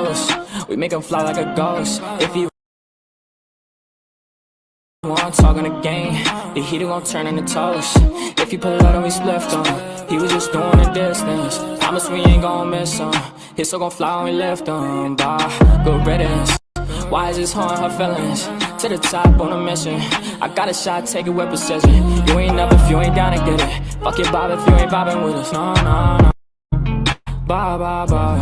toast. We make him fly like a ghost. If he want talking the game, the heater gon' turn into toast. If you pull it out and we spliffed on, he was just doing the distance. Promise we ain't gon' miss him. His soul gon' fly when we lift him. Bye, good riddance. Why is this harm her feelings? To the top on a mission. I got a shot, take it with precision. You ain't up if you ain't down to get it. Fuck your bob if you ain't bobbing with us. No, no, no. Bye, bye, bye.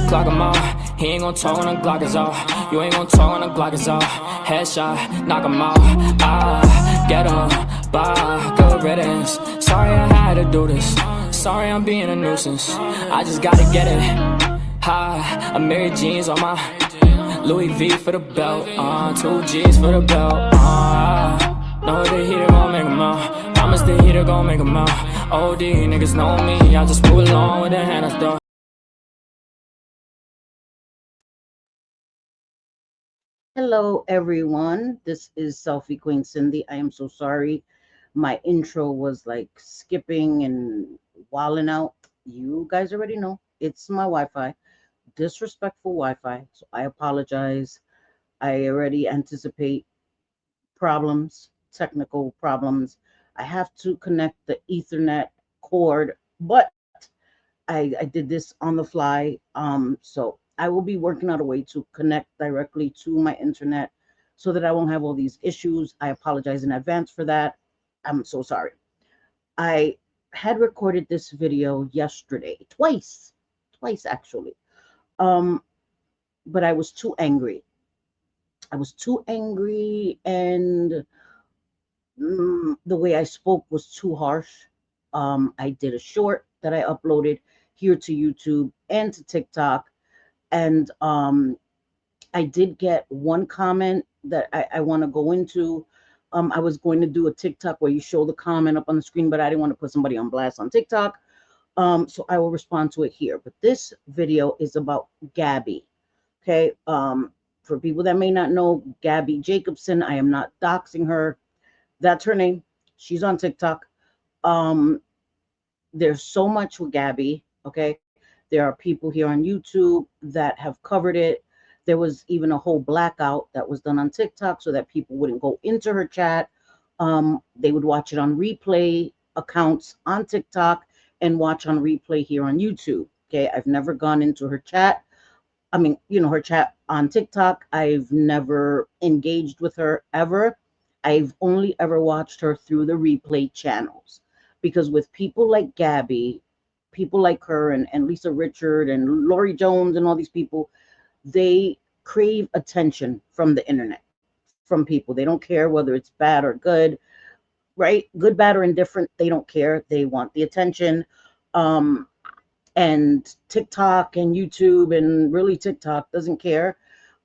Clock him out. He ain't gon' talk when the Glock is off. You ain't gon' talk when the Glock is off. Headshot, knock him out. Ah, get him. Bye, good riddance. Sorry I had to do this. Sorry I'm being a nuisance. I just gotta get it. Ha, I'm Mary jeans on my Louis V for the belt. 2 G's for the belt. Know the heater gon' make 'em out. Promise the heater gon' make 'em out. OD niggas know me. I just move along with the hand I throw. Hello, everyone. This is Selfie Queen Cindy. I am so sorry. My intro was like skipping and wilding out. You guys already know it's my Wi-Fi, disrespectful Wi-Fi. So I apologize. I already anticipate problems, technical problems. I have to connect the Ethernet cord, but I did this on the fly. So I will be working out a way to connect directly to my internet so that I won't have all these issues. I apologize in advance for that. I'm so sorry. I had recorded this video yesterday, twice actually. But I was too angry. And the way I spoke was too harsh. I did a short that I uploaded here to YouTube and to TikTok. And I did get one comment that I want to go into. I was going to do a TikTok where you show the comment up on the screen, but I didn't want to put somebody on blast on TikTok. So I will respond to it here. But this video is about Gabi. Okay. For people that may not know, Gabi Jacobson, I am not doxing her. That's her name. She's on TikTok. There's so much with Gabi. Okay. There are people here on YouTube that have covered it. There was even a whole blackout that was done on TikTok so that people wouldn't go into her chat. They would watch it on replay accounts on TikTok and watch on replay here on YouTube. Okay. I've never gone into her chat. I mean, her chat on TikTok. I've never engaged with her ever. I've only ever watched her through the replay channels because with people like Gabi, people like her and Lisa Richard and Lori Jones and all these people, they crave attention from the internet, from people. They don't care whether it's bad or good, right? Good, bad, or indifferent. They don't care. They want the attention. And TikTok and YouTube and really TikTok doesn't care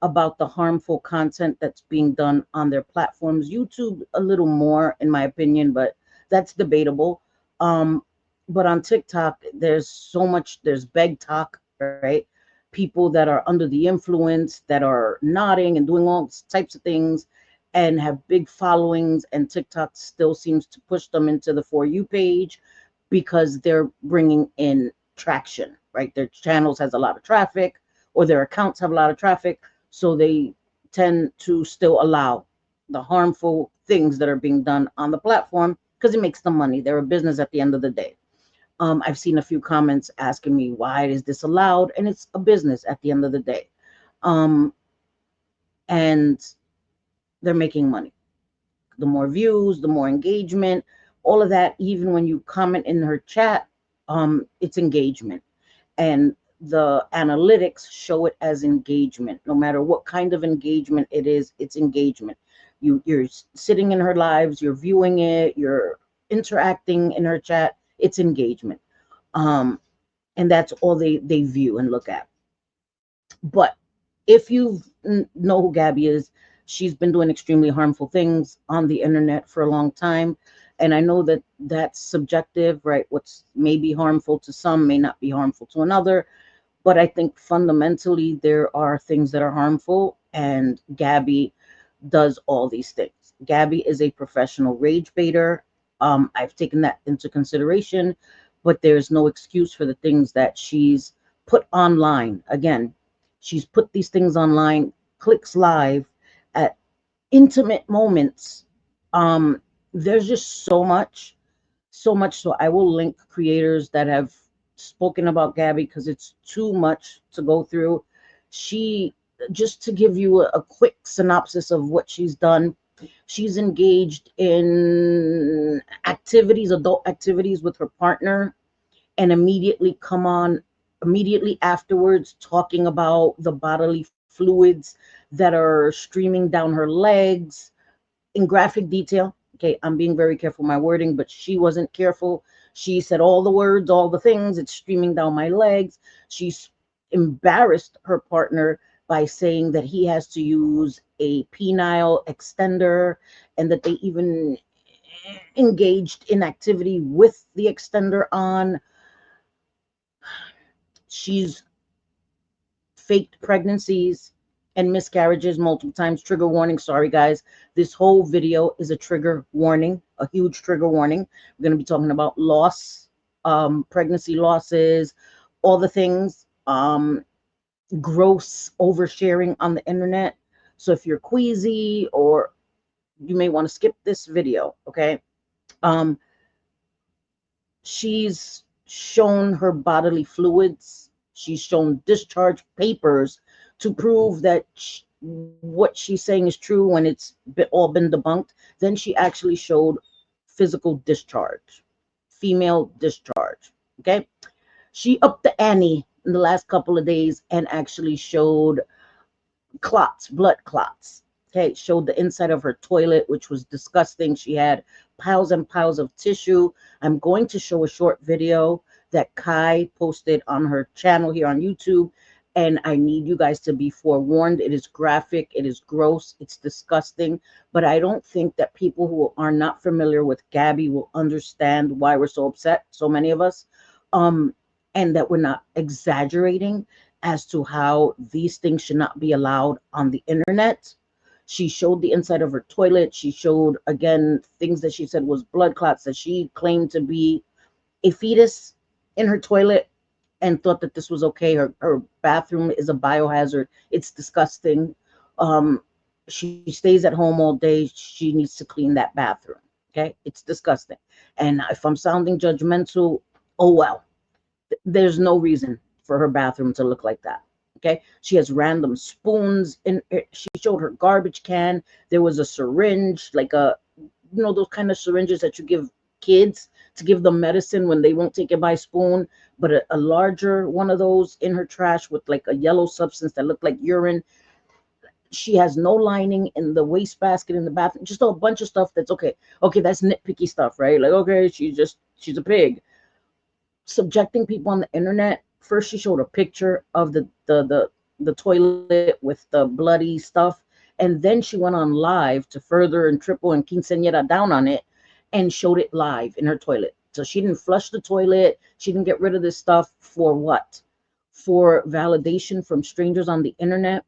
about the harmful content that's being done on their platforms. YouTube a little more, in my opinion, but that's debatable. But on TikTok, there's so much, there's beg talk, right? People that are under the influence, that are nodding and doing all types of things and have big followings, and TikTok still seems to push them into the For You page because they're bringing in traction, right? Their channels has a lot of traffic or their accounts have a lot of traffic. So they tend to still allow the harmful things that are being done on the platform because it makes them money. They're a business at the end of the day. I've seen a few comments asking me, why is this allowed? And it's a business at the end of the day. And they're making money. The more views, the more engagement, all of that. Even when you comment in her chat, it's engagement. And the analytics show it as engagement. No matter what kind of engagement it is, it's engagement. You're sitting in her lives, you're viewing it, you're interacting in her chat. It's engagement. And that's all they view and look at. But if you know who Gabi is, she's been doing extremely harmful things on the internet for a long time. And I know that that's subjective, right? What's maybe harmful to some may not be harmful to another. But I think fundamentally there are things that are harmful, and Gabi does all these things. Gabi is a professional rage baiter. I've taken that into consideration, but there's no excuse for the things that she's put online. Again, she's put these things online, clicks live at intimate moments. Um, there's just so much. So I will link creators that have spoken about Gabi because it's too much to go through. She, just to give you a quick synopsis of what she's done, she's engaged in activities, adult activities with her partner, and immediately afterwards talking about the bodily fluids that are streaming down her legs in graphic detail. Okay, I'm being very careful with my wording, but she wasn't careful. She said all the words, all the things, it's streaming down my legs. She's embarrassed her partner by saying that he has to use a penile extender, and that they even engaged in activity with the extender on. She's faked pregnancies and miscarriages multiple times. Trigger warning. Sorry, guys. This whole video is a trigger warning, a huge trigger warning. We're going to be talking about loss, pregnancy losses, all the things, gross oversharing on the internet. So if you're queasy, or you may want to skip this video, okay? Um, she's shown her bodily fluids. She's shown discharge papers to prove that what she's saying is true when it's all been debunked. Then she actually showed physical discharge, female discharge. Okay. She upped the ante in the last couple of days and actually showed clots, blood clots. Okay, showed the inside of her toilet, which was disgusting. She had piles and piles of tissue. I'm going to show a short video that Kai posted on her channel here on YouTube, and I need you guys to be forewarned. It is graphic, it is gross, it's disgusting, but I don't think that people who are not familiar with Gabi will understand why we're so upset, so many of us, and that we're not exaggerating as to how these things should not be allowed on the internet. She showed the inside of her toilet. She showed, again, things that she said was blood clots that she claimed to be a fetus in her toilet, and thought that this was okay. Her bathroom is a biohazard. It's disgusting. She stays at home all day. She needs to clean that bathroom. Okay. It's disgusting. And if I'm sounding judgmental, oh well. There's no reason for her bathroom to look like that. Okay. She has random spoons in it. She showed her garbage can. There was a syringe, like those kind of syringes that you give kids to give them medicine when they won't take it by spoon, but a larger one of those in her trash with like a yellow substance that looked like urine. She has no lining in the wastebasket in the bathroom. Just a bunch of stuff that's okay. Okay, that's nitpicky stuff, right? Like, okay, she's a pig. Subjecting people on the internet. First, she showed a picture of the toilet with the bloody stuff, and then she went on live to further and triple and quinceañera down on it, and showed it live in her toilet. So she didn't flush the toilet. She didn't get rid of this stuff for what? For validation from strangers on the internet.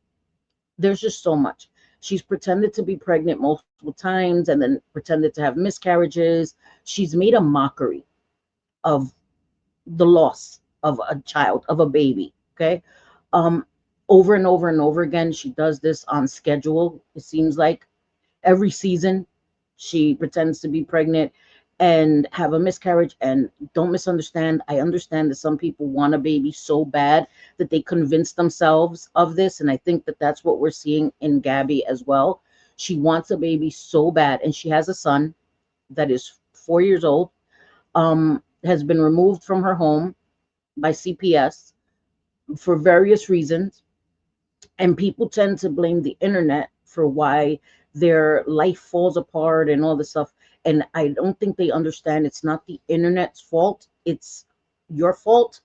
There's just so much. She's pretended to be pregnant multiple times and then pretended to have miscarriages. She's made a mockery of the loss of a child, of a baby. Okay. Um, Over and over and over again, she does this on schedule. It seems like every season she pretends to be pregnant and have a miscarriage. And don't misunderstand, I understand that some people want a baby so bad that they convince themselves of this, and I think that that's what we're seeing in Gabi as well. She wants a baby so bad, and she has a son that is 4 years old, has been removed from her home by CPS for various reasons. And people tend to blame the internet for why their life falls apart and all this stuff. And I don't think they understand it's not the internet's fault, it's your fault.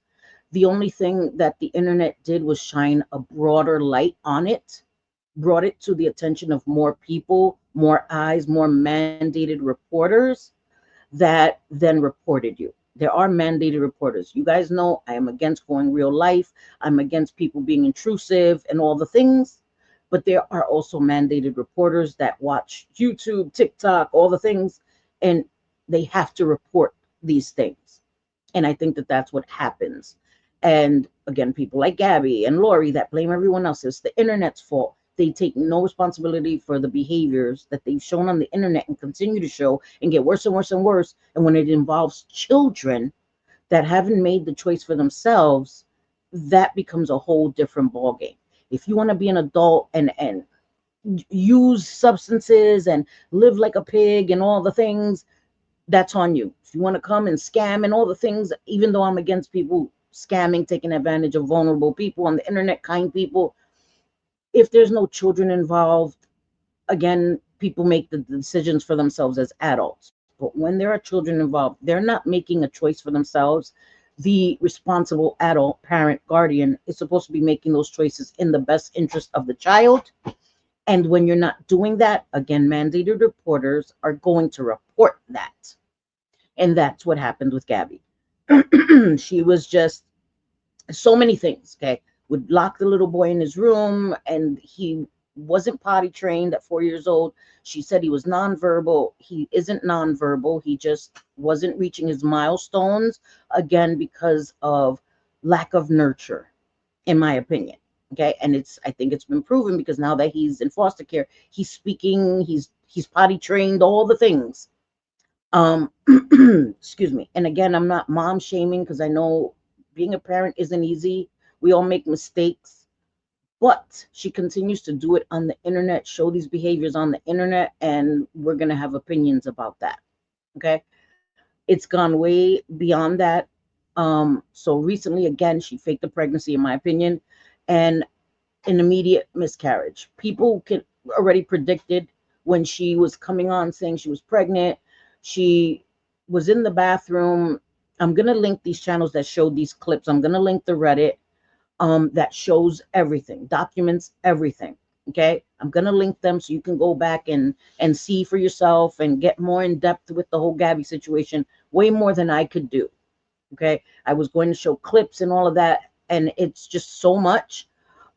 The only thing that the internet did was shine a broader light on it, brought it to the attention of more people, more eyes, more mandated reporters that then reported you. There are mandated reporters. You guys know I am against going real life. I'm against people being intrusive and all the things. But there are also mandated reporters that watch YouTube, TikTok, all the things, and they have to report these things. And I think that that's what happens. And again, people like Gabby and Lori that blame everyone else. It's the internet's fault. They take no responsibility for the behaviors that they've shown on the internet and continue to show and get worse and worse and worse. And when it involves children that haven't made the choice for themselves, that becomes a whole different ballgame. If you want to be an adult and use substances and live like a pig and all the things, that's on you. If you want to come and scam and all the things, even though I'm against people scamming, taking advantage of vulnerable people on the internet, kind people, if there's no children involved, again, people make the decisions for themselves as adults. But when there are children involved, they're not making a choice for themselves. The responsible adult, parent, guardian is supposed to be making those choices in the best interest of the child. And when you're not doing that, again, mandated reporters are going to report that. And that's what happened with Gabby. She was just so many things, okay? Would lock the little boy in his room, and he wasn't potty trained at 4 years old. She said he was nonverbal. He isn't nonverbal. He just wasn't reaching his milestones, again, because of lack of nurture, in my opinion. Okay. And I think it's been proven because now that he's in foster care, he's speaking, he's potty trained, all the things. Excuse me. And again, I'm not mom shaming because I know being a parent isn't easy. We all make mistakes, but she continues to do it on the internet, show these behaviors on the internet, and we're going to have opinions about that. Okay. It's gone way beyond that. So recently, again, she faked the pregnancy, in my opinion, and an immediate miscarriage. People can already predicted when she was coming on saying she was pregnant. She was in the bathroom. I'm gonna link these channels that showed these clips. I'm gonna link the Reddit that shows everything, documents everything. Okay, I'm gonna link them so you can go back and see for yourself and get more in depth with the whole Gabby situation, way more than I could do. Okay, I was going to show clips and all of that, and it's just so much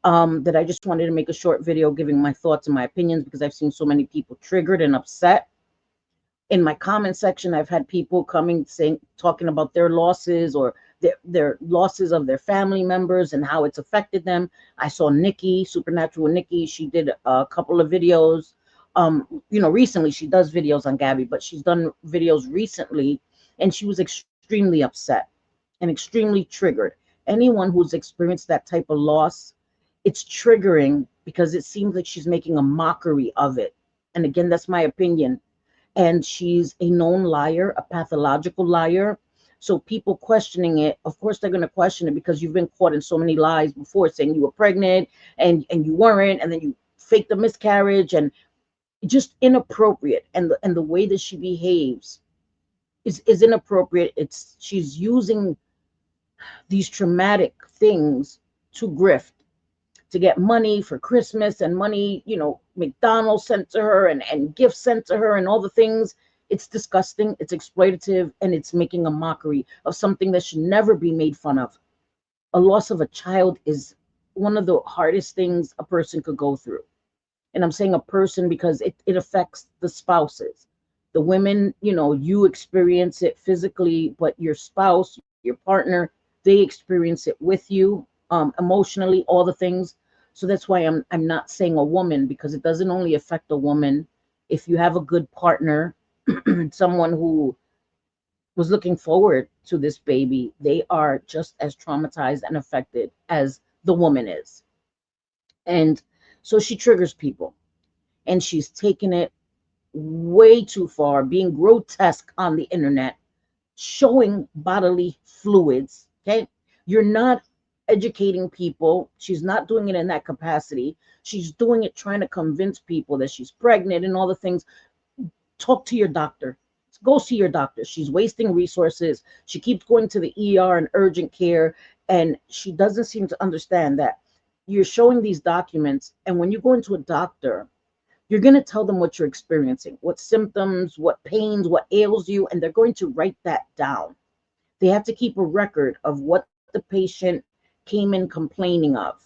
that I just wanted to make a short video giving my thoughts and my opinions because I've seen so many people triggered and upset. In my comment section, I've had people coming saying, talking about their losses or their losses of their family members and how it's affected them. I saw Nikki, Supernatural Nikki. She did a couple of videos. Recently she does videos on Gabby, but she's done videos recently, and she was extremely upset and extremely triggered. Anyone who's experienced that type of loss, it's triggering because it seems like she's making a mockery of it. And again, that's my opinion. And she's a known liar, a pathological liar. So people questioning it, of course they're going to question it because you've been caught in so many lies before, saying you were pregnant and you weren't, and then you faked a miscarriage, and just inappropriate. And the way that she behaves is inappropriate. She's using these traumatic things to grift, to get money for Christmas and money, McDonald's sent to her and gifts sent to her and all the things. It's disgusting, it's exploitative, and it's making a mockery of something that should never be made fun of. A loss of a child is one of the hardest things a person could go through. And I'm saying a person because it affects the spouses. The women, you experience it physically, but your spouse, your partner, they experience it with you, emotionally, all the things. So that's why I'm not saying a woman, because it doesn't only affect a woman. If you have a good partner, someone who was looking forward to this baby, they are just as traumatized and affected as the woman is. And so she triggers people, and she's taken it way too far, being grotesque on the internet, showing bodily fluids. Okay, you're not educating people. She's not doing it in that capacity. She's doing it trying to convince people that she's pregnant and all the things. Talk to your doctor. Go see your doctor. She's wasting resources. She keeps going to the ER and urgent care, and she doesn't seem to understand that you're showing these documents, and when you go into a doctor, you're going to tell them what you're experiencing, what symptoms, what pains, what ails you, and they're going to write that down. They have to keep a record of what the patient came in complaining of.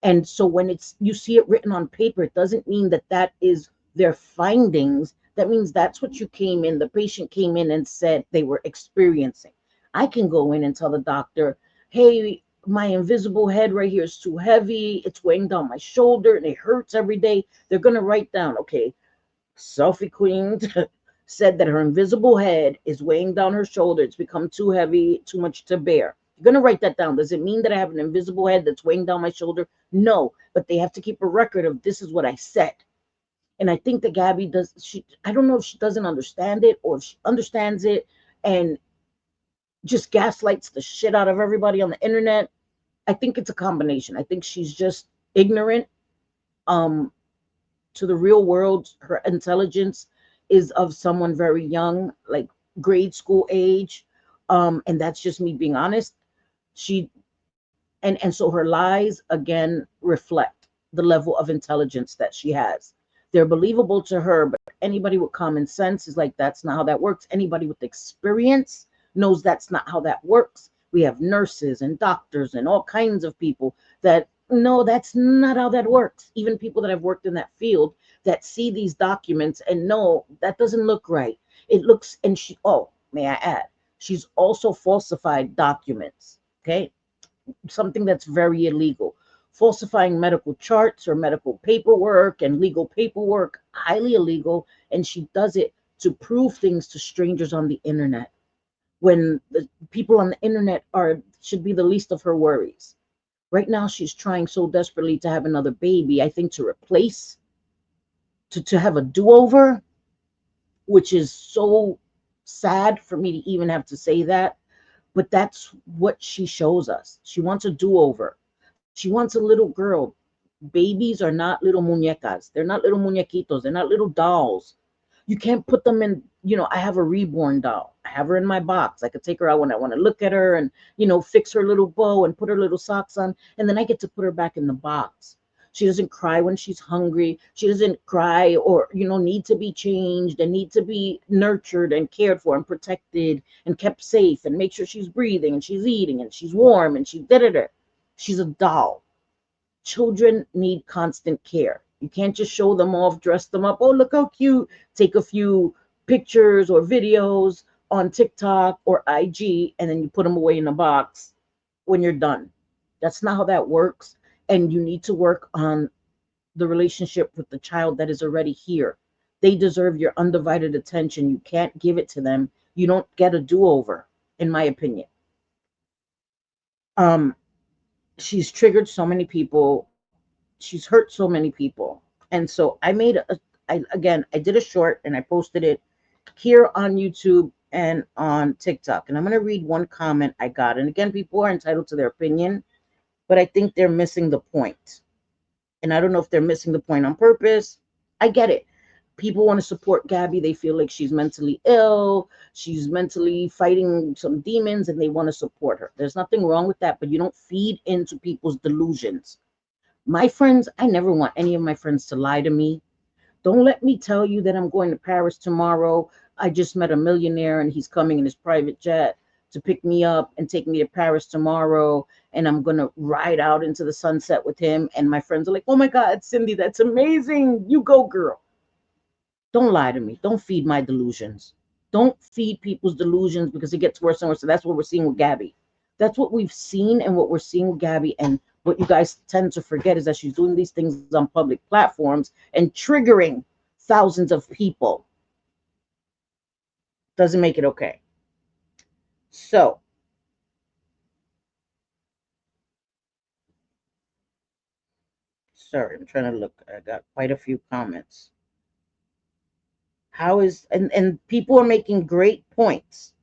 And so when you see it written on paper, it doesn't mean that that is their findings. That means that's what the patient came in and said they were experiencing. I can go in and tell the doctor, hey, my invisible head right here is too heavy. It's weighing down my shoulder and it hurts every day. They're going to write down, okay, Selfie Queen said that her invisible head is weighing down her shoulder. It's become too heavy, too much to bear. You're going to write that down. Does it mean that I have an invisible head that's weighing down my shoulder? No, but they have to keep a record of this is what I said. And I think that Gabby does, I don't know if she doesn't understand it or if she understands it and just gaslights the shit out of everybody on the internet. I think it's a combination. I think she's just ignorant um, to the real world. Her intelligence is of someone very young, like grade school age. And that's just me being honest. She and so her lies again reflect the level of intelligence that she has. They're believable to her, but anybody with common sense is like, that's not how that works. Anybody with experience knows that's not how that works. We have nurses and doctors and all kinds of people that no, that's not how that works. Even people that have worked in that field that see these documents and know that doesn't look right. It looks, and she, oh, may I add, she's also falsified documents. Okay, something that's very illegal. Falsifying medical charts or medical paperwork and legal paperwork, highly illegal. And she does it to prove things to strangers on the internet when the people on the internet are should be the least of her worries. Right now, she's trying so desperately to have another baby, I think to replace, to have a do-over, which is so sad for me to even have to say that. But that's what she shows us. She wants a do-over. She wants a little girl. Babies are not little muñecas. They're not little muñequitos. They're not little dolls. You can't put them in, I have a reborn doll. I have her in my box. I could take her out when I want to look at her and, fix her little bow and put her little socks on. And then I get to put her back in the box. She doesn't cry when she's hungry. She doesn't cry or, need to be changed and need to be nurtured and cared for and protected and kept safe and make sure she's breathing and she's eating and she's warm and she's da-da-da. She's a doll. Children need constant care. You can't just show them off, dress them up. Oh, look how cute. Take a few pictures or videos on TikTok or IG, and then you put them away in a box when you're done. That's not how that works. And you need to work on the relationship with the child that is already here. They deserve your undivided attention. You can't give it to them. You don't get a do-over, in my opinion. She's triggered so many people. She's hurt so many people. And so I did a short and I posted it here on YouTube and on TikTok. And I'm going to read one comment I got. And again, people are entitled to their opinion, but I think they're missing the point. And I don't know if they're missing the point on purpose. I get it. People want to support Gabi. They feel like she's mentally ill. She's mentally fighting some demons and they want to support her. There's nothing wrong with that, but you don't feed into people's delusions. My friends, I never want any of my friends to lie to me. Don't let me tell you that I'm going to Paris tomorrow. I just met a millionaire and he's coming in his private jet to pick me up and take me to Paris tomorrow. And I'm going to ride out into the sunset with him. And my friends are like, oh my God, Cindy, that's amazing. You go, girl. Don't lie to me. Don't feed my delusions. Don't feed people's delusions because it gets worse and worse. So that's what we're seeing with Gabi. That's what we've seen and what we're seeing with Gabi. And what you guys tend to forget is that she's doing these things on public platforms and triggering thousands of people. Doesn't make it okay. So, sorry, I'm trying to look. I got quite a few comments. How is, and people are making great points.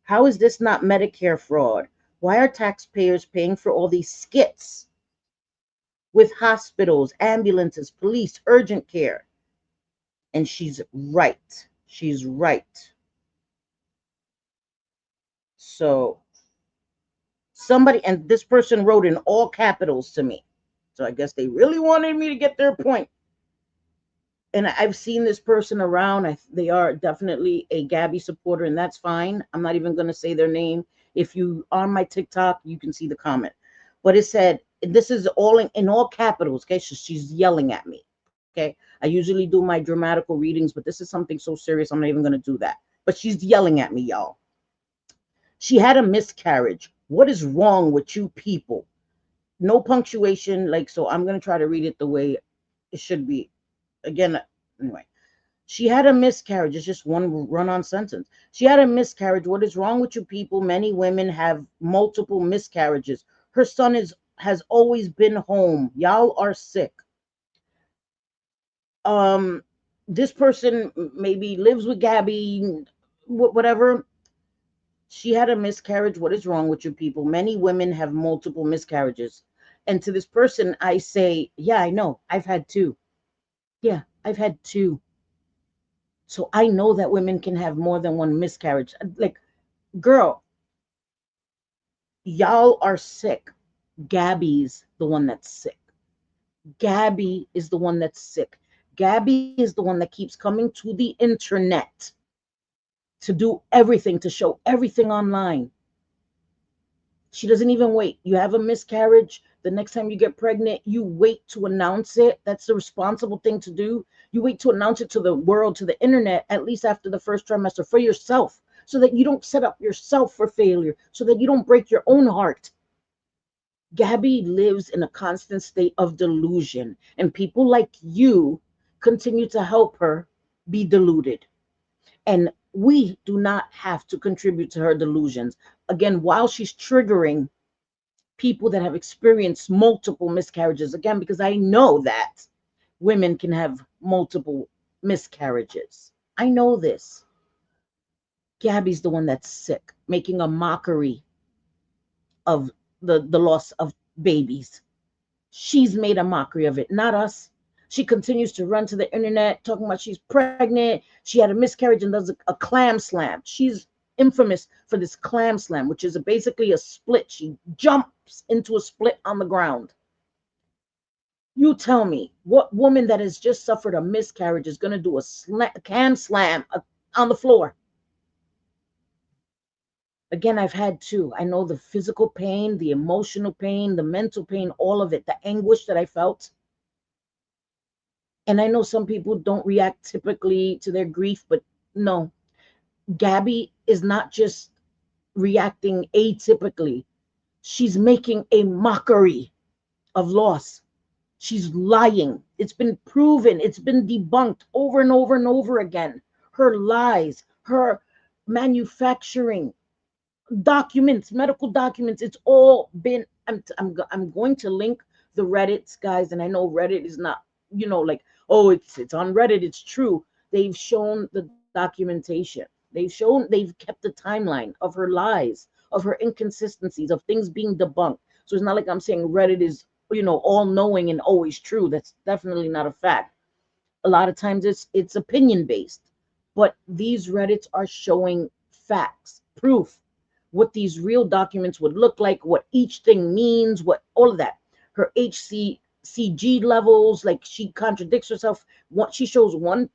How is this not Medicare fraud? Why are taxpayers paying for all these skits with hospitals, ambulances, police, urgent care? And she's right. She's right. So somebody, and this person wrote in all capitals to me. So I guess they really wanted me to get their point. And I've seen this person around. They are definitely a Gabi supporter, and that's fine. I'm not even going to say their name. If you on my TikTok, you can see the comment. But it said, this is all in all capitals, okay? So she's yelling at me, okay? I usually do my dramatical readings, but this is something so serious, I'm not even going to do that. But she's yelling at me, y'all. She had a miscarriage What is wrong with you people? No punctuation. Like, so I'm going to try to read it the way it should be. Again, anyway. She had a miscarriage. It's just one run on sentence. She had a miscarriage. What is wrong with you people? Many women have multiple miscarriages. Her son has always been home. Y'all are sick. Um, this person maybe lives with Gabi, whatever. She had a miscarriage. What is wrong with you people? Many women have multiple miscarriages. And to this person, I say, yeah, I know. I've had two. Yeah, I've had two. So I know that women can have more than one miscarriage. Like, girl, y'all are sick. Gabby's the one that's sick. Gabi is the one that's sick. Gabi is the one that keeps coming to the internet to do everything, to show everything online. She doesn't even wait. You have a miscarriage. The next time you get pregnant, you wait to announce it. That's the responsible thing to do. You wait to announce it to the world, to the internet, at least after the first trimester for yourself, so that you don't set up yourself for failure, so that you don't break your own heart. Gabby lives in a constant state of delusion, and people like you continue to help her be deluded. And we do not have to contribute to her delusions. Again, while she's triggering people that have experienced multiple miscarriages, again, because I know that women can have multiple miscarriages. I know this. Gabby's the one that's sick, making a mockery of the loss of babies. She's made a mockery of it, not us. She continues to run to the internet talking about she's pregnant. She had a miscarriage and does a clam slam. She's infamous for this clam slam, which is basically a split. She jumps into a split on the ground. You tell me, what woman that has just suffered a miscarriage is going to do a clam slam on the floor? Again, I've had two. I know the physical pain, the emotional pain, the mental pain, all of it, the anguish that I felt. And I know some people don't react typically to their grief, but no, Gabby is not just reacting atypically. She's making a mockery of loss. She's lying. It's been proven, it's been debunked over and over and over again. Her lies, her manufacturing documents, medical documents, it's all been. I'm going to link the Reddits, guys, and I know Reddit is not, like, oh, it's on Reddit, it's true. They've shown the documentation. They've kept the timeline of her lies, of her inconsistencies, of things being debunked. So it's not like I'm saying Reddit is, all knowing and always true. That's definitely not a fact. A lot of times it's opinion based, but these Reddits are showing facts, proof, what these real documents would look like, what each thing means, what all of that. Her HCG levels, like, she contradicts herself. She shows one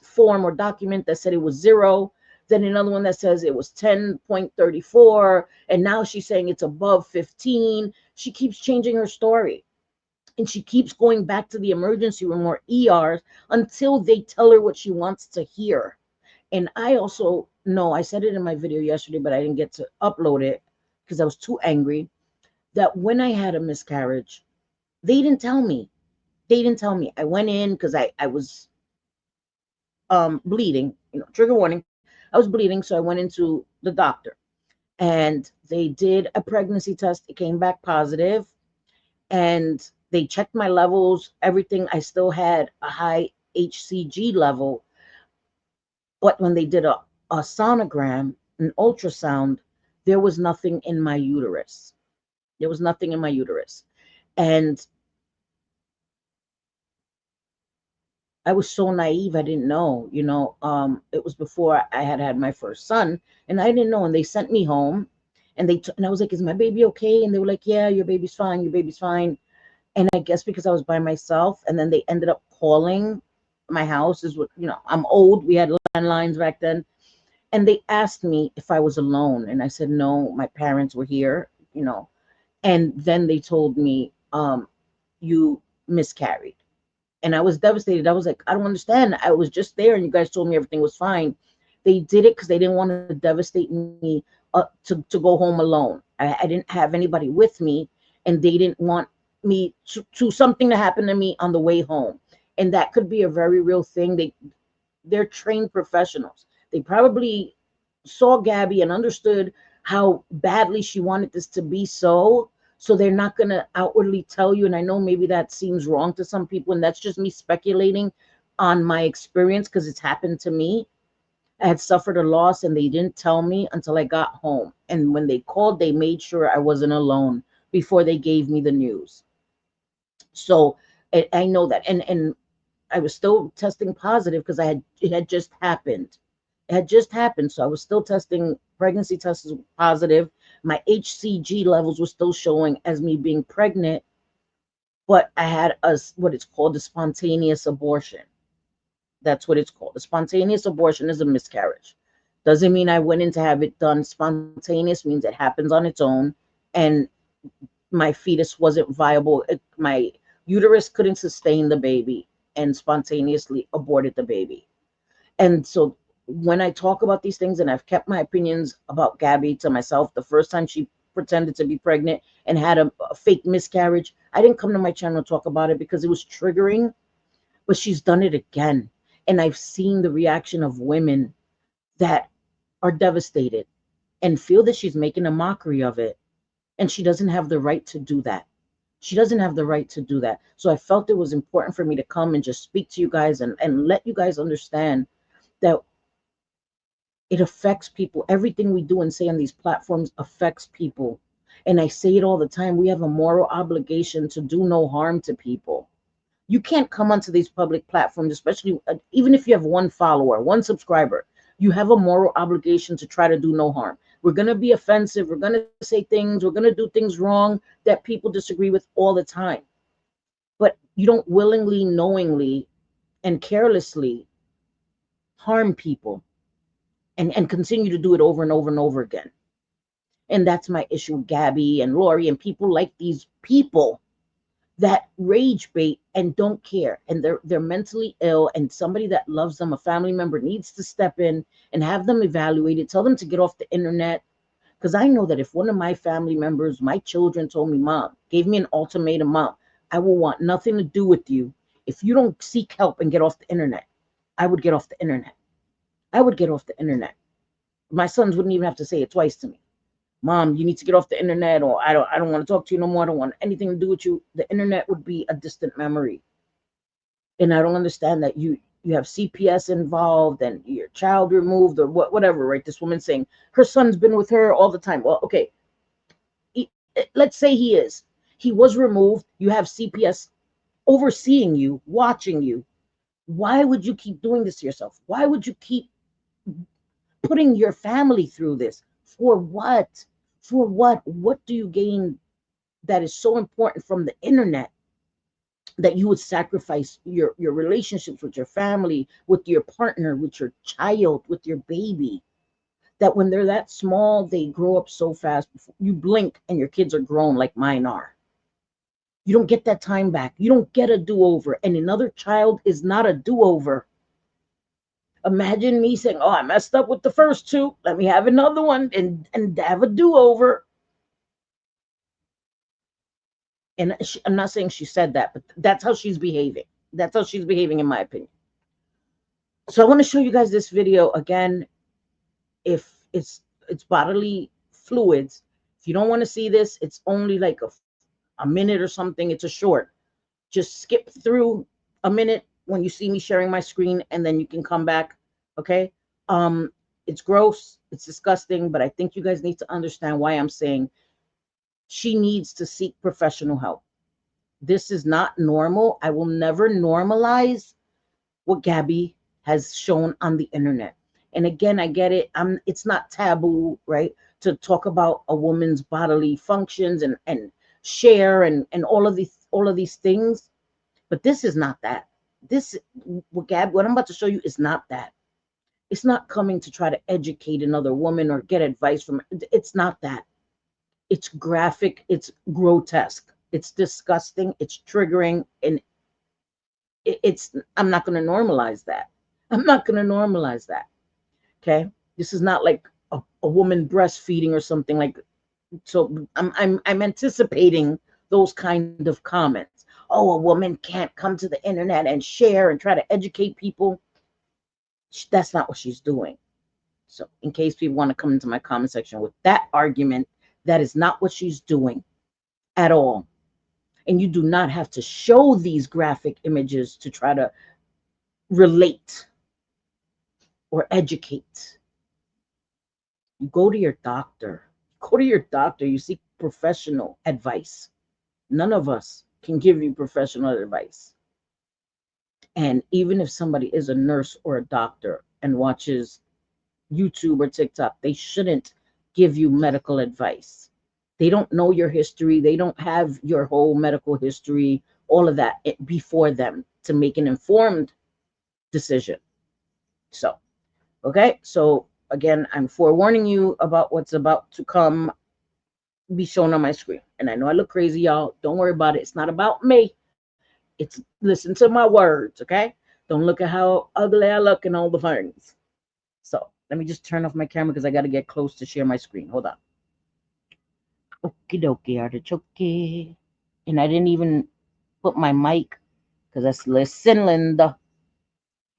form or document that said it was 0, then another one that says it was 10.34, and now she's saying it's above 15. She keeps changing her story. And she keeps going back to the emergency room or ERs until they tell her what she wants to hear. And I also know, I said it in my video yesterday, but I didn't get to upload it because I was too angry, that when I had a miscarriage, they didn't tell me. They didn't tell me. I went in because I was bleeding, trigger warning. I was bleeding, so I went into the doctor. And they did a pregnancy test. It came back positive. And they checked my levels, everything. I still had a high HCG level. But when they did a sonogram, an ultrasound, there was nothing in my uterus. There was nothing in my uterus. And I was so naive. I didn't know, it was before I had my first son, and I didn't know. And they sent me home, and and I was like, is my baby okay? And they were like, yeah, your baby's fine. Your baby's fine. And I guess because I was by myself, and then they ended up calling my house. Is what, I'm old. We had landlines back then. And they asked me if I was alone. And I said, no, my parents were here, And then they told me, you miscarried. And I was devastated. I was like, I don't understand. I was just there and you guys told me everything was fine. They did it because they didn't want to devastate me to go home alone. I didn't have anybody with me, and they didn't want me to something to happen to me on the way home. And that could be a very real thing. They're trained professionals. They probably saw Gabi and understood how badly she wanted this to be so they're not going to outwardly tell you. And I know maybe that seems wrong to some people, and that's just me speculating on my experience because it's happened to me. I had suffered a loss and they didn't tell me until I got home. And when they called, they made sure I wasn't alone before they gave me the news. So I know that. And I was still testing positive because it had just happened. It had just happened. So I was still testing pregnancy tests positive. My HCG levels were still showing as me being pregnant, but I had what it's called a spontaneous abortion. That's what it's called. A spontaneous abortion is a miscarriage. Doesn't mean I went in to have it done. Spontaneous means it happens on its own, and my fetus wasn't viable. My uterus couldn't sustain the baby, and spontaneously aborted the baby. And so when I talk about these things, and I've kept my opinions about Gabi to myself, the first time she pretended to be pregnant and had a fake miscarriage, I didn't come to my channel to talk about it because it was triggering, but she's done it again. And I've seen the reaction of women that are devastated and feel that she's making a mockery of it. And she doesn't have the right to do that. She doesn't have the right to do that. So I felt it was important for me to come and just speak to you guys and let you guys understand that it affects people. Everything we do and say on these platforms affects people. And I say it all the time. We have a moral obligation to do no harm to people. You can't come onto these public platforms, especially even if you have one follower, one subscriber. You have a moral obligation to try to do no harm. We're going to be offensive. We're going to say things. We're going to do things wrong that people disagree with all the time. But you don't willingly, knowingly, and carelessly harm people and continue to do it over and over and over again. And that's my issue with Gabi and Lori and people like these people that rage bait and don't care, and they're mentally ill, and somebody that loves them, a family member, needs to step in and have them evaluated, tell them to get off the internet. Because I know that if one of my family members, my children, told me, Mom, gave me an ultimatum, Mom, I will want nothing to do with you if you don't seek help and get off the internet, I would get off the internet. I would get off the internet. My sons wouldn't even have to say it twice to me. Mom, you need to get off the internet, or I don't want to talk to you no more. I don't want anything to do with you. The internet would be a distant memory. And I don't understand that you have CPS involved and your child removed or whatever, right? This woman saying her son's been with her all the time. Well, okay. Let's say he was removed. You have CPS overseeing you, watching you. Why would you keep doing this to yourself? Why would you keep putting your family through this? For what? For what? What do you gain that is so important from the internet that you would sacrifice your relationships with your family, with your partner, with your child, with your baby? That when they're that small, they grow up so fast. Before you blink and your kids are grown like mine are. You don't get that time back. You don't get a do-over. And another child is not a do-over. Imagine me saying, oh, I messed up with the first two. Let me have another one and have a do-over. And I'm not saying she said that, but that's how she's behaving. That's how she's behaving, in my opinion. So I want to show you guys this video again. If it's bodily fluids, if you don't want to see this, it's only like a minute or something. It's a short. Just skip through a minute when you see me sharing my screen, and then you can come back. Okay. It's gross, it's disgusting, but I think you guys need to understand why I'm saying she needs to seek professional help. This is not normal. I will never normalize what Gabi has shown on the internet. And again, I get it. It's not taboo, right, to talk about a woman's bodily functions and share and all of these things. But this is not that. What I'm about to show you is not that. It's not coming to try to educate another woman or get advice from. It's not that. It's graphic. It's grotesque. It's disgusting. It's triggering. And I'm not going to normalize that. I'm not going to normalize that. Okay. This is not like a woman breastfeeding or something like. So I'm anticipating those kind of comments. Oh, a woman can't come to the internet and share and try to educate people. That's not what she's doing. So, in case people want to come into my comment section with that argument, that is not what she's doing at all. And you do not have to show these graphic images to try to relate or educate. You go to your doctor. Go to your doctor. You seek professional advice. None of us can give you professional advice. And even if somebody is a nurse or a doctor and watches YouTube or TikTok, they shouldn't give you medical advice. They don't know your history. They don't have your whole medical history, all of that before them to make an informed decision. So, okay. So again, I'm forewarning you about what's about to come be shown on my screen. And I know I look crazy, y'all. Don't worry about it. It's not about me. It's listen to my words, okay? Don't look at how ugly I look and all the things. So let me just turn off my camera because I got to get close to share my screen. Hold on. Okie dokie, artichoke. And I didn't even put my mic because that's listen, Linda.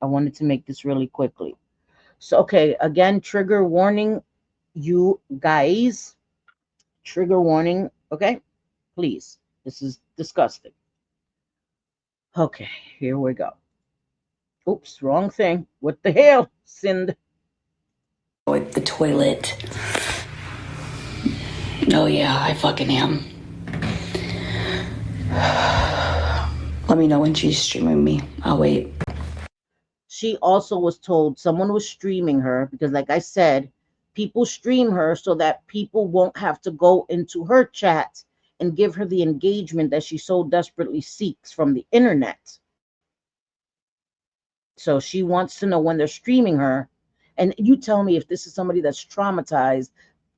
I wanted to make this really quickly. So, okay, again, trigger warning, you guys. Trigger warning, okay? Please. This is disgusting. Okay, here we go. Oops, wrong thing. What the hell, Sind? The toilet. Oh yeah, I fucking am. Let me know when she's streaming me. I'll wait. She also was told someone was streaming her because, like I said, people stream her so that people won't have to go into her chat and give her the engagement that she so desperately seeks from the internet. So she wants to know when they're streaming her. And you tell me if this is somebody that's traumatized,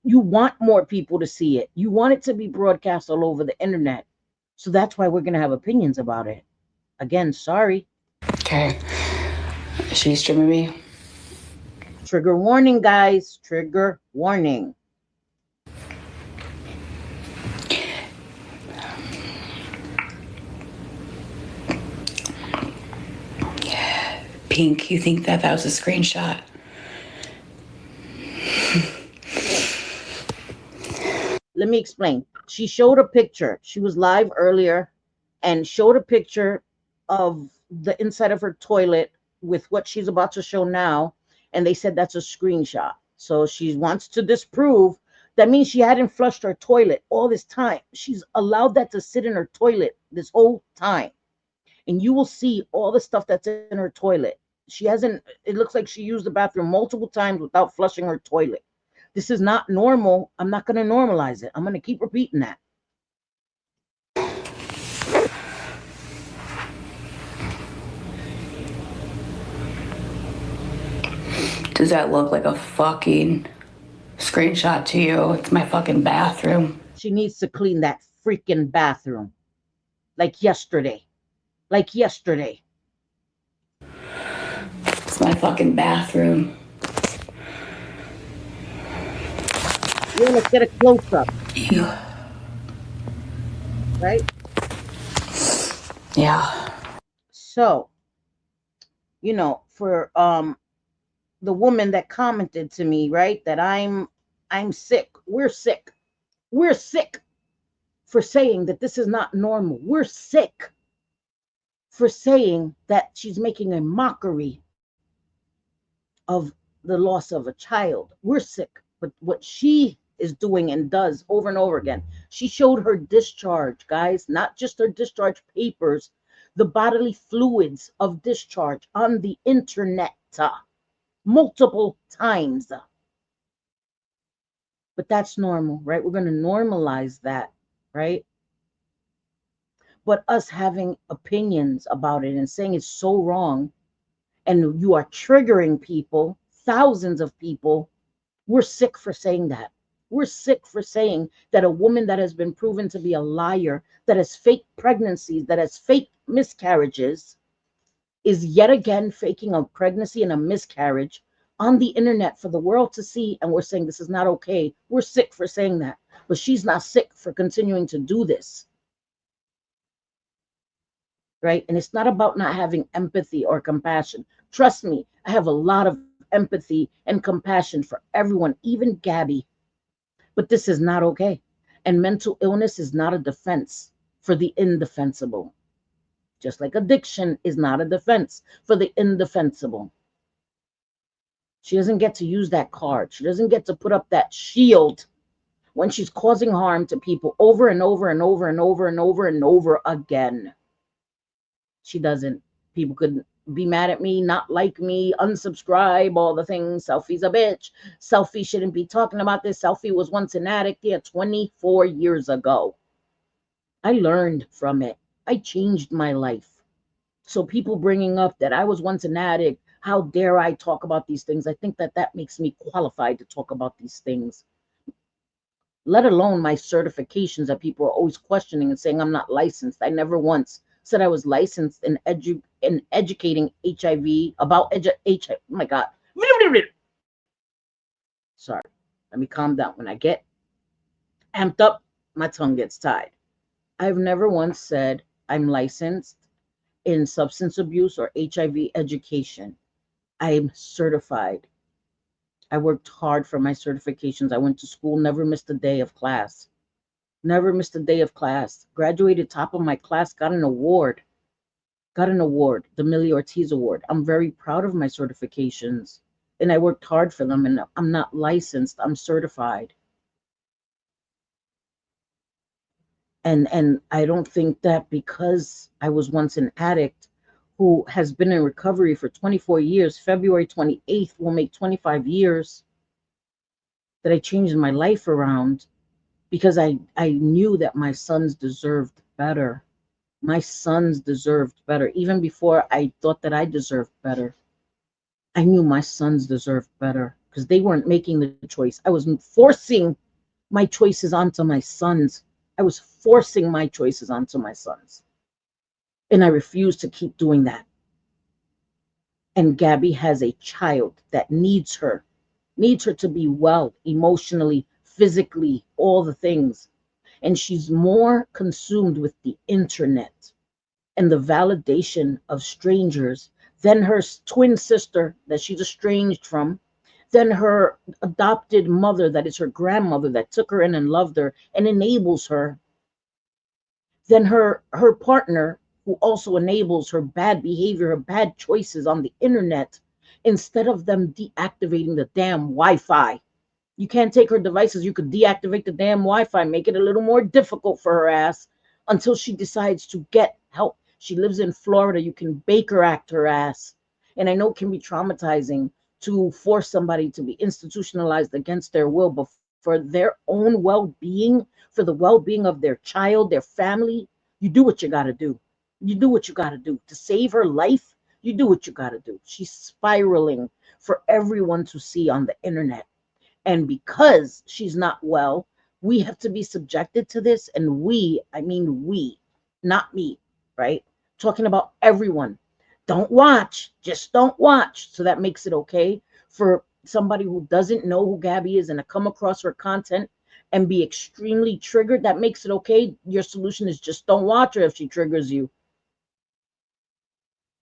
you want more people to see it. You want it to be broadcast all over the internet. So that's why we're going to have opinions about it. Again, sorry. Okay. She's streaming me. Trigger warning, guys. Trigger warning. Pink, you think that was a screenshot? Let me explain. She showed a picture. She was live earlier and showed a picture of the inside of her toilet with what she's about to show now. And they said that's a screenshot. So she wants to disprove. That means she hadn't flushed her toilet all this time. She's allowed that to sit in her toilet this whole time. And you will see all the stuff that's in her toilet. She hasn't, it looks like she used the bathroom multiple times without flushing her toilet. This is not normal. I'm not going to normalize it. I'm going to keep repeating that. Does that look like a fucking screenshot to you? It's my fucking bathroom. She needs to clean that freaking bathroom. Like yesterday. Like yesterday. It's my fucking bathroom. Yeah, let's get a close up. Ew. Right? Yeah. So, for the woman that commented to me, right, that I'm sick. We're sick. We're sick for saying that this is not normal. We're sick for saying that she's making a mockery of the loss of a child. We're sick. But what she is doing and does over and over again, she showed her discharge, guys, not just her discharge papers, the bodily fluids of discharge on the internet multiple times. But that's normal, right? We're going to normalize that, right? But us having opinions about it and saying it's so wrong, and you are triggering people, thousands of people, we're sick for saying that. We're sick for saying that a woman that has been proven to be a liar, that has fake pregnancies, that has fake miscarriages, is yet again faking a pregnancy and a miscarriage on the internet for the world to see, and we're saying this is not okay. We're sick for saying that, but she's not sick for continuing to do this, right? And it's not about not having empathy or compassion. Trust me, I have a lot of empathy and compassion for everyone, even Gabi, but this is not okay. And mental illness is not a defense for the indefensible, just like addiction is not a defense for the indefensible. She doesn't get to use that card. She doesn't get to put up that shield when she's causing harm to people over and over and over and over and over and over again. She doesn't. People could be mad at me, not like me, unsubscribe, all the things. Selfie's a bitch. Selfie shouldn't be talking about this. Selfie was once an addict. Yeah, 24 years ago. I learned from it. I changed my life. So people bringing up that I was once an addict, how dare I talk about these things? I think that that makes me qualified to talk about these things, let alone my certifications that people are always questioning and saying I'm not licensed. I never once said I was licensed in educating HIV about HIV. Oh my God. Sorry. Let me calm down. When I get amped up, my tongue gets tied. I've never once said I'm licensed in substance abuse or HIV education. I'm certified. I worked hard for my certifications. I went to school, never missed a day of class. Never missed a day of class. Graduated top of my class, got an award. The Millie Ortiz Award. I'm very proud of my certifications. And I worked hard for them, and I'm not licensed, I'm certified. And I don't think that because I was once an addict who has been in recovery for 24 years, February 28th will make 25 years, that I changed my life around, because I knew that my sons deserved better. My sons deserved better. Even before I thought that I deserved better, I knew my sons deserved better because they weren't making the choice. I was forcing my choices onto my sons. I was forcing my choices onto my sons. And I refuse to keep doing that. And Gabi has a child that needs her to be well emotionally, physically, all the things. And she's more consumed with the internet and the validation of strangers than her twin sister that she's estranged from, than her adopted mother that is her grandmother that took her in and loved her and enables her, than her partner who also enables her bad behavior, her bad choices on the internet, instead of them deactivating the damn Wi-Fi. You can't take her devices. You could deactivate the damn Wi-Fi, make it a little more difficult for her ass until she decides to get help. She lives in Florida. You can Baker Act her ass. And I know it can be traumatizing to force somebody to be institutionalized against their will, but for their own well-being, for the well-being of their child, their family, you do what you got to do. You do what you got to do. To save her life, you do what you got to do. She's spiraling for everyone to see on the internet. And because she's not well, we have to be subjected to this. And I mean we, not me, right? Talking about everyone. Don't watch, just don't watch. So that makes it okay for somebody who doesn't know who Gabi is and to come across her content and be extremely triggered. That makes it okay. Your solution is just don't watch her if she triggers you.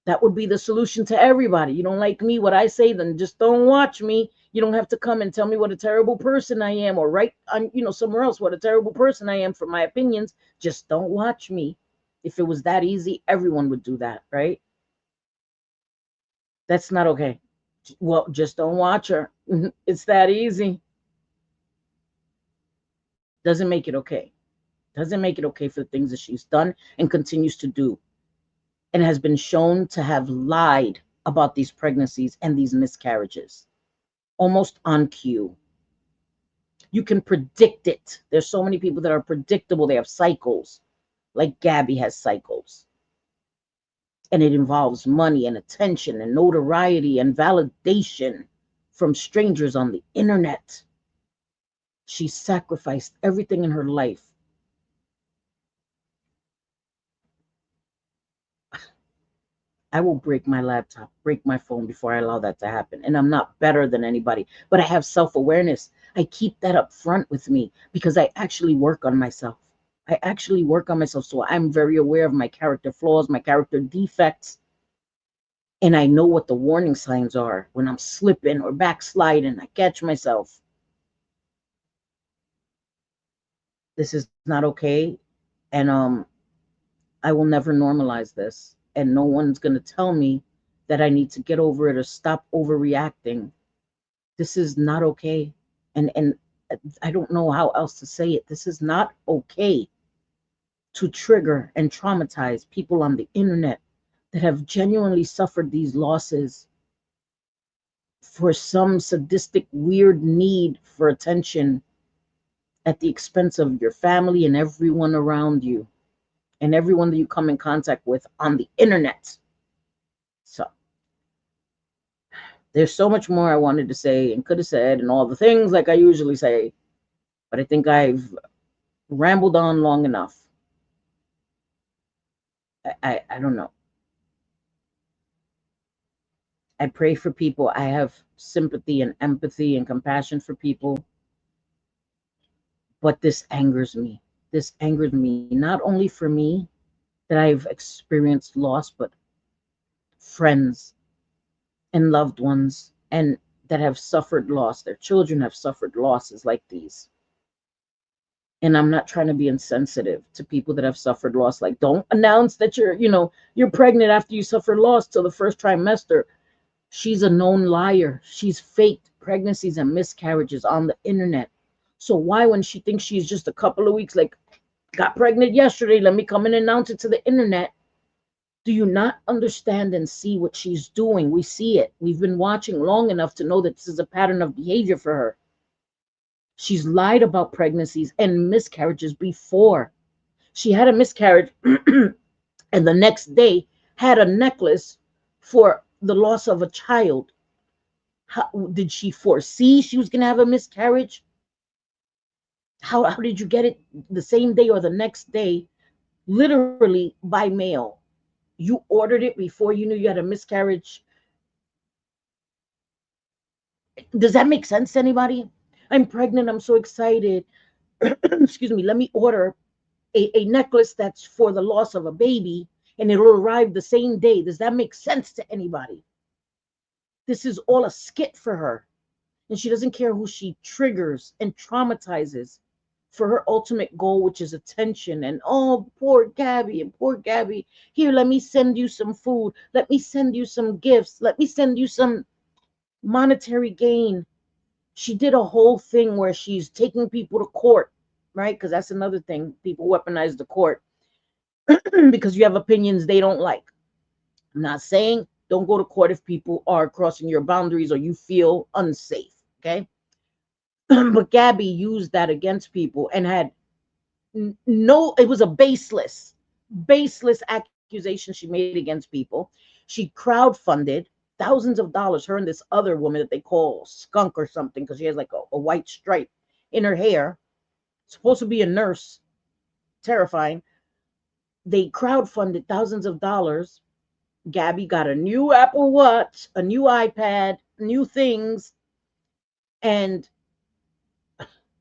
That would be the solution to everybody. You don't like me, what I say, then just don't watch me. You don't have to come and tell me what a terrible person I am, or write on, somewhere else what a terrible person I am for my opinions. Just don't watch me. If it was that easy, everyone would do that, right? That's not okay. Well, just don't watch her. It's that easy. Doesn't make it okay. Doesn't make it okay for the things that she's done and continues to do, and has been shown to have lied about these pregnancies and these miscarriages, almost on cue. You can predict it. There's so many people that are predictable. They have cycles, like Gabi has cycles. And it involves money and attention and notoriety and validation from strangers on the internet. She sacrificed everything in her life. I will break my laptop, break my phone before I allow that to happen. And I'm not better than anybody, but I have self-awareness. I keep that up front with me because I actually work on myself. I actually work on myself. So I'm very aware of my character flaws, my character defects, and I know what the warning signs are when I'm slipping or backsliding. I catch myself. This is not okay. And I will never normalize this. And no one's gonna tell me that I need to get over it or stop overreacting. This is not okay. And I don't know how else to say it. This is not okay to trigger and traumatize people on the internet that have genuinely suffered these losses for some sadistic, weird need for attention at the expense of your family and everyone around you and everyone that you come in contact with on the internet. So there's so much more I wanted to say and could have said and all the things like I usually say, but I think I've rambled on long enough. I don't know. I pray for people. I have sympathy and empathy and compassion for people, but this angers me. This angers me, not only for me that I've experienced loss, but friends and loved ones and that have suffered loss. Their children have suffered losses like these. And I'm not trying to be insensitive to people that have suffered loss. Like, don't announce that you're pregnant after you suffer loss till the first trimester. She's a known liar. She's faked pregnancies and miscarriages on the internet. So why, when she thinks she's just a couple of weeks, like, got pregnant yesterday, let me come and announce it to the internet? Do you not understand and see what she's doing? We see it. We've been watching long enough to know that this is a pattern of behavior for her. She's lied about pregnancies and miscarriages before. She had a miscarriage and the next day had a necklace for the loss of a child. How did she foresee she was going to have a miscarriage? How did you get it the same day or the next day, literally by mail? You ordered it before you knew you had a miscarriage. Does that make sense to anybody? I'm pregnant. I'm so excited. Excuse me. Let me order a necklace that's for the loss of a baby and it'll arrive the same day. Does that make sense to anybody? This is all a skit for her. And she doesn't care who she triggers and traumatizes for her ultimate goal, which is attention. And oh, poor Gabi and poor Gabi. Here, let me send you some food. Let me send you some gifts. Let me send you some monetary gain. She did a whole thing where she's taking people to court, right? Because that's another thing. People weaponize the court because you have opinions they don't like. I'm not saying don't go to court if people are crossing your boundaries or you feel unsafe, okay? But Gabi used that against people and had no, it was a baseless accusation she made against people. She crowdfunded thousands of dollars, her and this other woman that they call Skunk or something, because she has like a white stripe in her hair, supposed to be a nurse, terrifying. They crowdfunded thousands of dollars. Gabi got a new Apple Watch, a new iPad, new things, and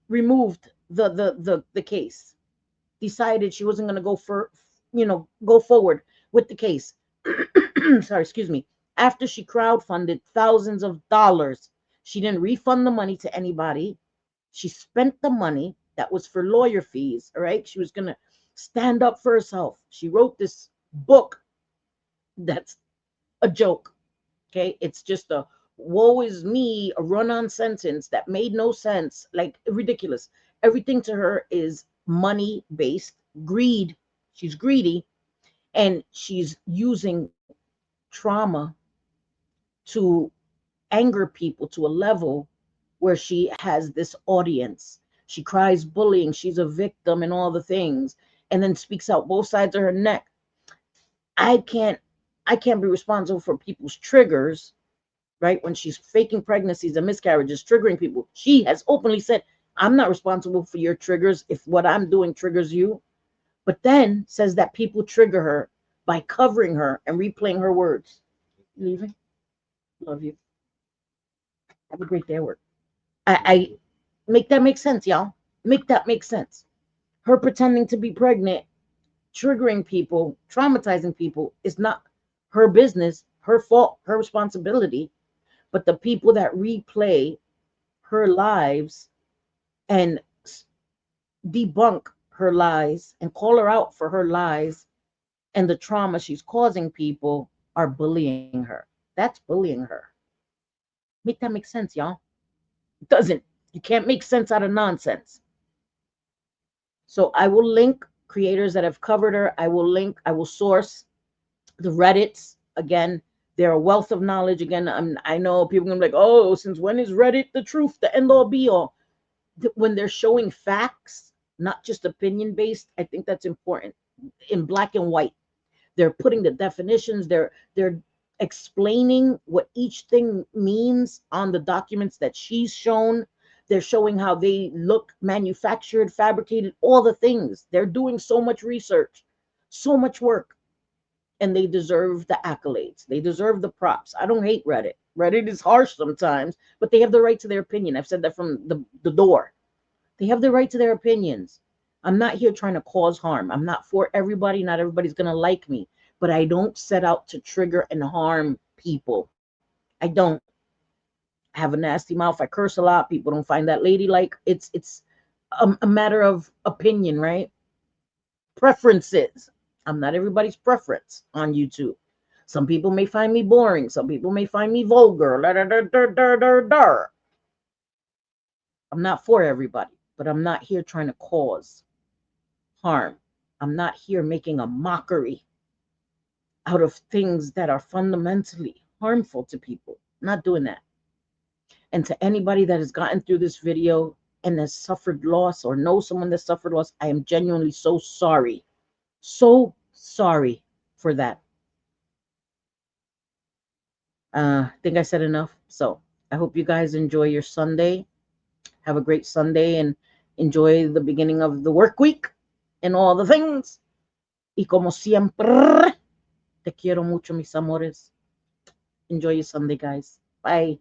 removed the case. Decided she wasn't going to go forward with the case. Sorry, excuse me. After she crowdfunded thousands of dollars, she didn't refund the money to anybody. She spent the money that was for lawyer fees. All right, she was going to stand up for herself. She wrote this book that's a joke. Okay, it's just a woe is me, a run-on sentence that made no sense, like ridiculous. Everything to her is money based, greed. She's greedy, and she's using trauma to anger people to a level where she has this audience. She cries bullying, she's a victim and all the things, and then speaks out both sides of her neck. I can't be responsible for people's triggers, right? When she's faking pregnancies and miscarriages, triggering people. She has openly said, I'm not responsible for your triggers if what I'm doing triggers you. But then says that people trigger her, by covering her and replaying her words. You leaving? Love you. Have a great day at work. I make that make sense, y'all. Make that make sense. Her pretending to be pregnant, triggering people, traumatizing people is not her business, her fault, her responsibility. But the people that replay her lives and debunk her lies and call her out for her lies and the trauma she's causing people are bullying her. That's bullying her. Make that make sense, y'all. It doesn't. You can't make sense out of nonsense. So I will link creators that have covered her. I will source the Reddits. Again, they're a wealth of knowledge. Again, I know people are going to be like, oh, since when is Reddit the truth, the end all be all? When they're showing facts, not just opinion based, I think that's important. In black and white, they're putting the definitions. They're explaining what each thing means on the documents that she's shown. They're showing how they look manufactured, fabricated, all the things. They're doing so much research, so much work, and they deserve the accolades. They deserve the props. I don't hate Reddit. Reddit is harsh sometimes, but they have the right to their opinion. I've said that from the door. They have the right to their opinions. I'm not here trying to cause harm. I'm not for everybody. Not everybody's going to like me, but I don't set out to trigger and harm people. I don't. I have a nasty mouth. I curse a lot. People don't find that ladylike. It's a matter of opinion, right? Preferences. I'm not everybody's preference on YouTube. Some people may find me boring. Some people may find me vulgar. I'm not for everybody, but I'm not here trying to cause harm. I'm not here making a mockery out of things that are fundamentally harmful to people. I'm not doing that. And to anybody that has gotten through this video and has suffered loss or knows someone that suffered loss, I am genuinely so sorry. So sorry for that. I think I said enough. So I hope you guys enjoy your Sunday. Have a great Sunday and enjoy the beginning of the work week and all the things. Y como siempre, te quiero mucho, mis amores. Enjoy your Sunday, guys. Bye.